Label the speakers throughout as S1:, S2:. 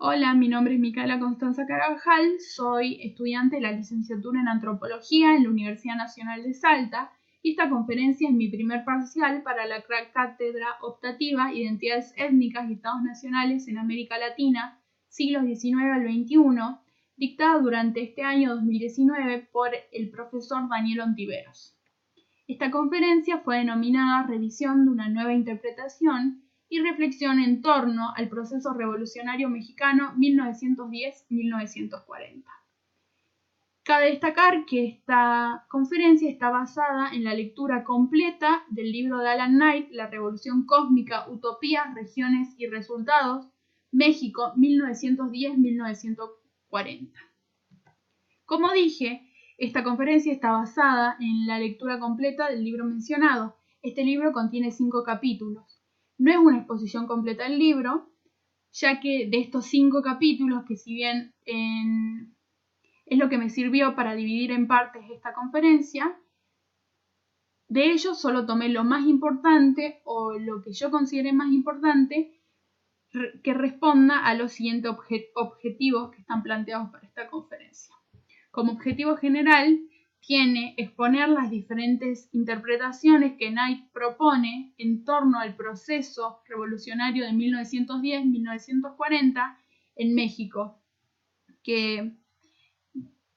S1: Hola, mi nombre es Micaela Constanza Carabajal, soy estudiante de la licenciatura en Antropología en la Universidad Nacional de Salta y esta conferencia es mi primer parcial para la cátedra optativa Identidades Étnicas y Estados Nacionales en América Latina, siglos XIX al XXI, dictada durante este año 2019 por el profesor Daniel Ontiveros. Esta conferencia fue denominada Revisión de una nueva interpretación y reflexión en torno al proceso revolucionario mexicano 1910-1940. Cabe destacar que esta conferencia está basada en la lectura completa del libro de Alan Knight, La Revolución Cósmica, Utopías, Regiones y Resultados, México 1910-1940. Como dije, esta conferencia está basada en la lectura completa del libro mencionado. Este libro contiene 5 capítulos. No es una exposición completa del libro, ya que de estos 5 capítulos, que si bien es lo que me sirvió para dividir en partes esta conferencia, de ellos solo tomé lo más importante o lo que yo consideré más importante que responda a los siguientes objetivos que están planteados para esta conferencia. Como objetivo general, tiene exponer las diferentes interpretaciones que Knight propone en torno al proceso revolucionario de 1910-1940 en México, que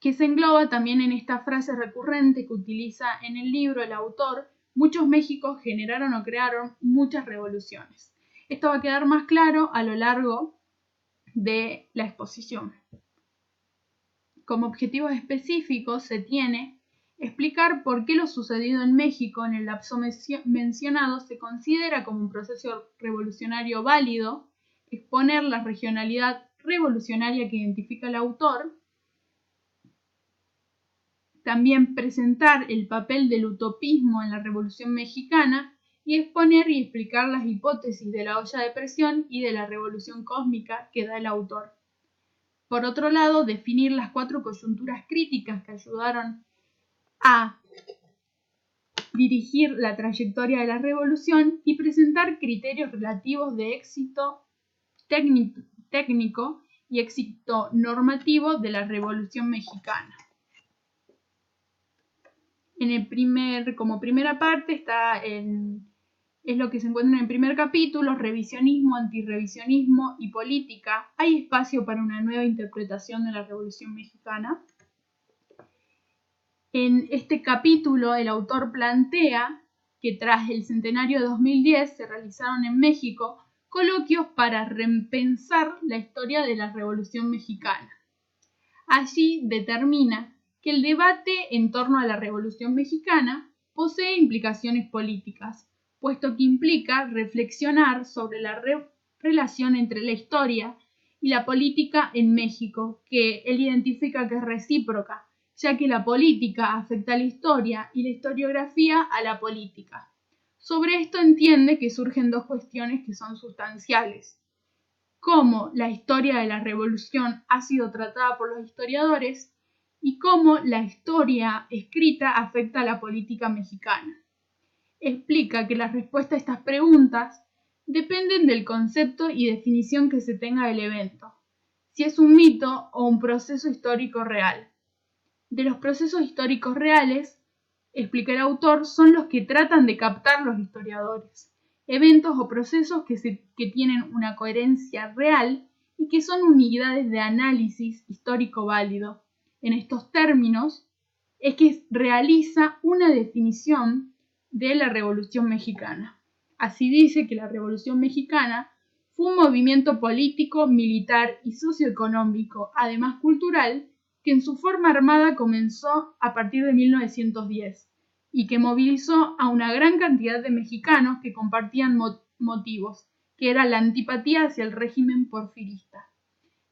S1: se engloba también en esta frase recurrente que utiliza en el libro el autor: muchos Méxicos generaron o crearon muchas revoluciones. Esto va a quedar más claro a lo largo de la exposición. Como objetivos específicos se tiene explicar por qué lo sucedido en México en el lapso mencionado se considera como un proceso revolucionario válido, exponer la regionalidad revolucionaria que identifica el autor, también presentar el papel del utopismo en la Revolución Mexicana y exponer y explicar las hipótesis de la olla de presión y de la revolución cósmica que da el autor. Por otro lado, definir las 4 coyunturas críticas que ayudaron a dirigir la trayectoria de la revolución y presentar criterios relativos de éxito técnico y éxito normativo de la Revolución Mexicana. Como primera parte es lo que se encuentra en el primer capítulo: revisionismo, antirrevisionismo y política. ¿Hay espacio para una nueva interpretación de la Revolución Mexicana? En este capítulo el autor plantea que tras el centenario de 2010 se realizaron en México coloquios para repensar la historia de la Revolución Mexicana. Allí determina que el debate en torno a la Revolución Mexicana posee implicaciones políticas, puesto que implica reflexionar sobre la relación entre la historia y la política en México, que él identifica que es recíproca, ya que la política afecta a la historia y la historiografía a la política. Sobre esto entiende que surgen 2 cuestiones que son sustanciales: cómo la historia de la revolución ha sido tratada por los historiadores y cómo la historia escrita afecta a la política mexicana. Explica que las respuestas a estas preguntas dependen del concepto y definición que se tenga del evento, si es un mito o un proceso histórico real. De los procesos históricos reales, explica el autor, son los que tratan de captar los historiadores, eventos o procesos que tienen una coherencia real y que son unidades de análisis histórico válido. En estos términos es que realiza una definición de la Revolución Mexicana. Así dice que la Revolución Mexicana fue un movimiento político, militar y socioeconómico, además cultural, que en su forma armada comenzó a partir de 1910 y que movilizó a una gran cantidad de mexicanos que compartían motivos, que era la antipatía hacia el régimen porfirista,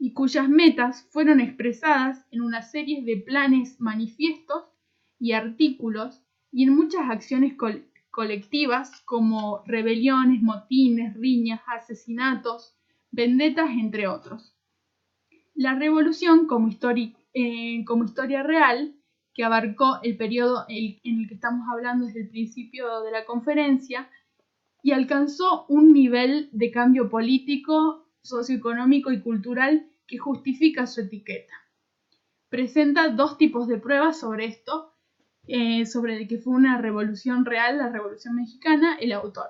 S1: y cuyas metas fueron expresadas en una serie de planes, manifiestos y artículos, y en muchas acciones colectivas como rebeliones, motines, riñas, asesinatos, vendetas, entre otros. La revolución como historia real, que abarcó el periodo en el que estamos hablando desde el principio de la conferencia, y alcanzó un nivel de cambio político socioeconómico y cultural que justifica su etiqueta. Presenta dos tipos de pruebas sobre esto, sobre que fue una revolución real, la Revolución Mexicana, el autor.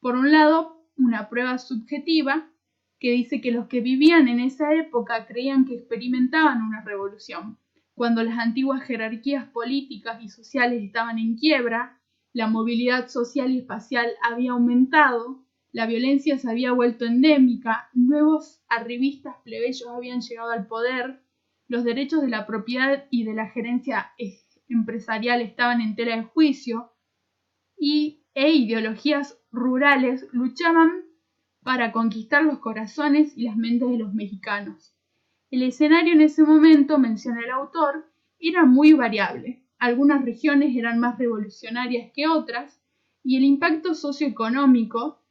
S1: Por un lado, una prueba subjetiva que dice que los que vivían en esa época creían que experimentaban una revolución, cuando las antiguas jerarquías políticas y sociales estaban en quiebra, la movilidad social y espacial había aumentado, la violencia se había vuelto endémica, nuevos arribistas plebeyos habían llegado al poder, los derechos de la propiedad y de la gerencia empresarial estaban en tela de juicio e ideologías rurales luchaban para conquistar los corazones y las mentes de los mexicanos. El escenario en ese momento, menciona el autor, era muy variable. Algunas regiones eran más revolucionarias que otras y el impacto socioeconómico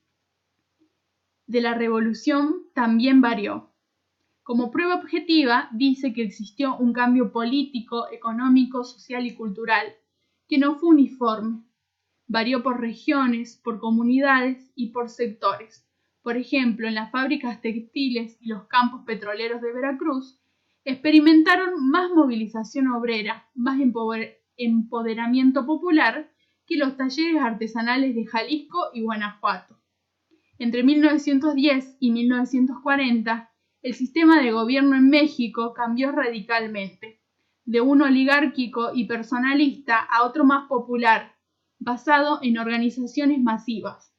S1: de la revolución también varió. Como prueba objetiva, dice que existió un cambio político, económico, social y cultural, que no fue uniforme. Varió por regiones, por comunidades y por sectores. Por ejemplo, en las fábricas textiles y los campos petroleros de Veracruz, experimentaron más movilización obrera, más empoderamiento popular que los talleres artesanales de Jalisco y Guanajuato. Entre 1910 y 1940, el sistema de gobierno en México cambió radicalmente, de uno oligárquico y personalista a otro más popular, basado en organizaciones masivas.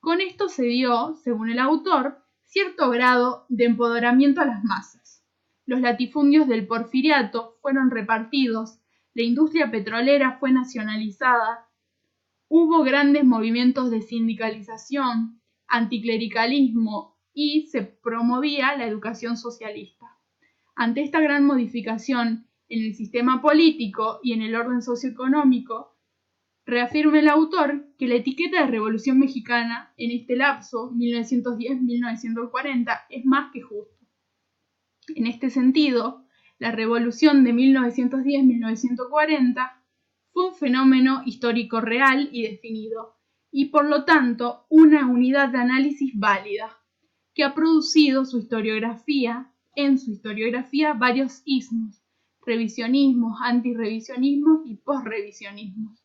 S1: Con esto se dio, según el autor, cierto grado de empoderamiento a las masas. Los latifundios del porfiriato fueron repartidos, la industria petrolera fue nacionalizada, hubo grandes movimientos de sindicalización, anticlericalismo y se promovía la educación socialista. Ante esta gran modificación en el sistema político y en el orden socioeconómico, reafirma el autor que la etiqueta de Revolución Mexicana en este lapso, 1910-1940, es más que justo. En este sentido, la Revolución de 1910-1940 fue un fenómeno histórico real y definido, y por lo tanto una unidad de análisis válida, que ha producido en su historiografía varios ismos, revisionismos, antirrevisionismos y posrevisionismos.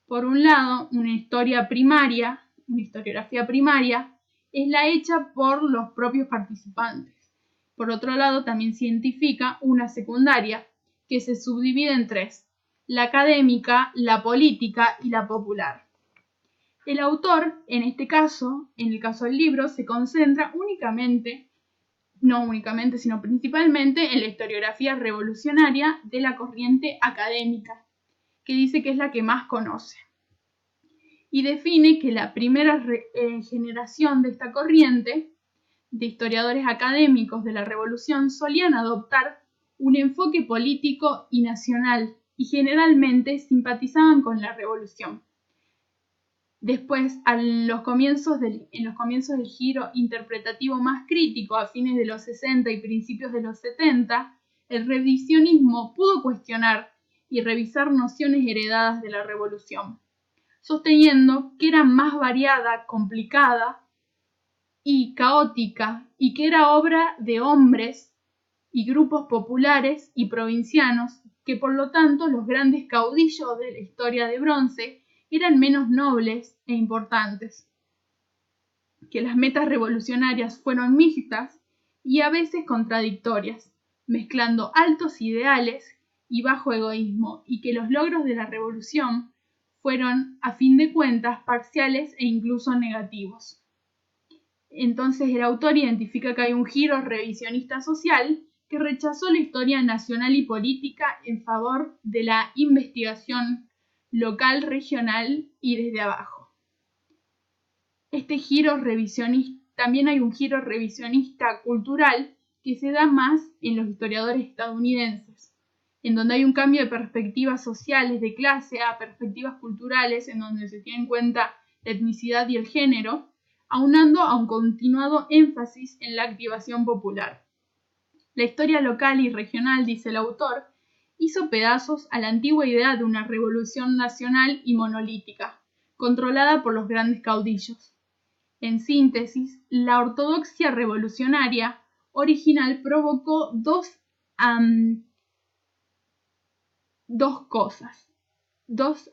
S1: Por un lado, una historiografía primaria, es la hecha por los propios participantes. Por otro lado, también se identifica una secundaria, que se subdivide en tres: la académica, la política y la popular. El autor, en el caso del libro, se concentra principalmente en la historiografía revolucionaria de la corriente académica, que dice que es la que más conoce. Y define que la primera generación de esta corriente, de historiadores académicos de la Revolución, solían adoptar un enfoque político y nacional, y generalmente simpatizaban con la Revolución. Después, en los comienzos del giro interpretativo más crítico, a fines de los 60 y principios de los 70, el revisionismo pudo cuestionar y revisar nociones heredadas de la Revolución, sosteniendo que era más variada, complicada y caótica, y que era obra de hombres y grupos populares y provincianos, que por lo tanto los grandes caudillos de la historia de bronce eran menos nobles e importantes, que las metas revolucionarias fueron mixtas y a veces contradictorias, mezclando altos ideales y bajo egoísmo, y que los logros de la revolución fueron, a fin de cuentas, parciales e incluso negativos. Entonces el autor identifica que hay un giro revisionista social que rechazó la historia nacional y política en favor de la investigación local, regional y desde abajo. También hay un giro revisionista cultural que se da más en los historiadores estadounidenses, en donde hay un cambio de perspectivas sociales de clase a perspectivas culturales, en donde se tiene en cuenta la etnicidad y el género, aunando a un continuado énfasis en la activación popular. La historia local y regional, dice el autor, hizo pedazos a la antigua idea de una revolución nacional y monolítica, controlada por los grandes caudillos. En síntesis, la ortodoxia revolucionaria original provocó dos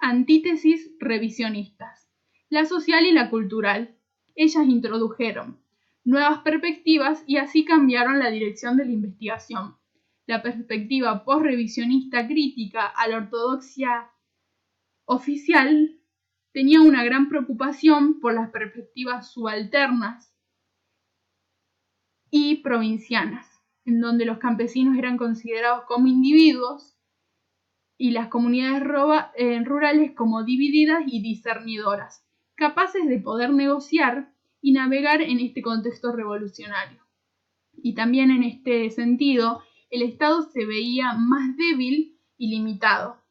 S1: antítesis revisionistas, la social y la cultural. Ellas introdujeron nuevas perspectivas y así cambiaron la dirección de la investigación. La perspectiva post-revisionista crítica a la ortodoxia oficial tenía una gran preocupación por las perspectivas subalternas y provincianas, en donde los campesinos eran considerados como individuos y las comunidades rurales como divididas y discernidoras, capaces de poder negociar y navegar en este contexto revolucionario. Y también en este sentido, el Estado se veía más débil y limitado.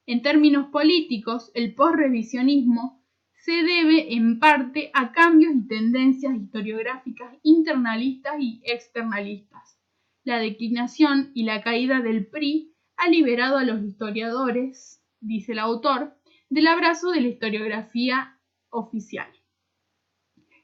S1: En términos políticos, el posrevisionismo se debe en parte a cambios y tendencias historiográficas internalistas y externalistas. La declinación y la caída del PRI ha liberado a los historiadores, dice el autor, del abrazo de la historiografía oficial.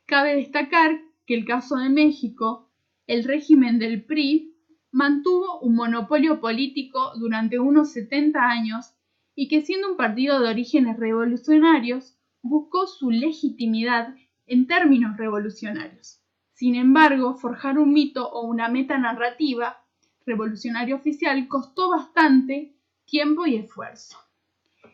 S1: Cabe destacar que el caso de México, el régimen del PRI mantuvo un monopolio político durante unos 70 años y que siendo un partido de orígenes revolucionarios, buscó su legitimidad en términos revolucionarios. Sin embargo, forjar un mito o una metanarrativa revolucionaria oficial costó bastante tiempo y esfuerzo.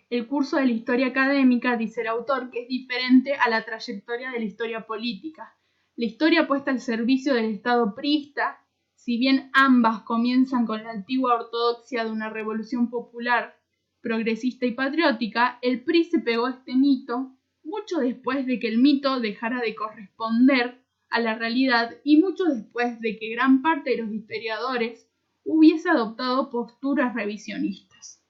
S1: El curso de la historia académica, dice el autor, que es diferente a la trayectoria de la historia política. La historia puesta al servicio del Estado priista, si bien ambas comienzan con la antigua ortodoxia de una revolución popular, progresista y patriótica, el PRI se pegó a este mito mucho después de que el mito dejara de corresponder a la realidad y mucho después de que gran parte de los historiadores hubiese adoptado posturas revisionistas.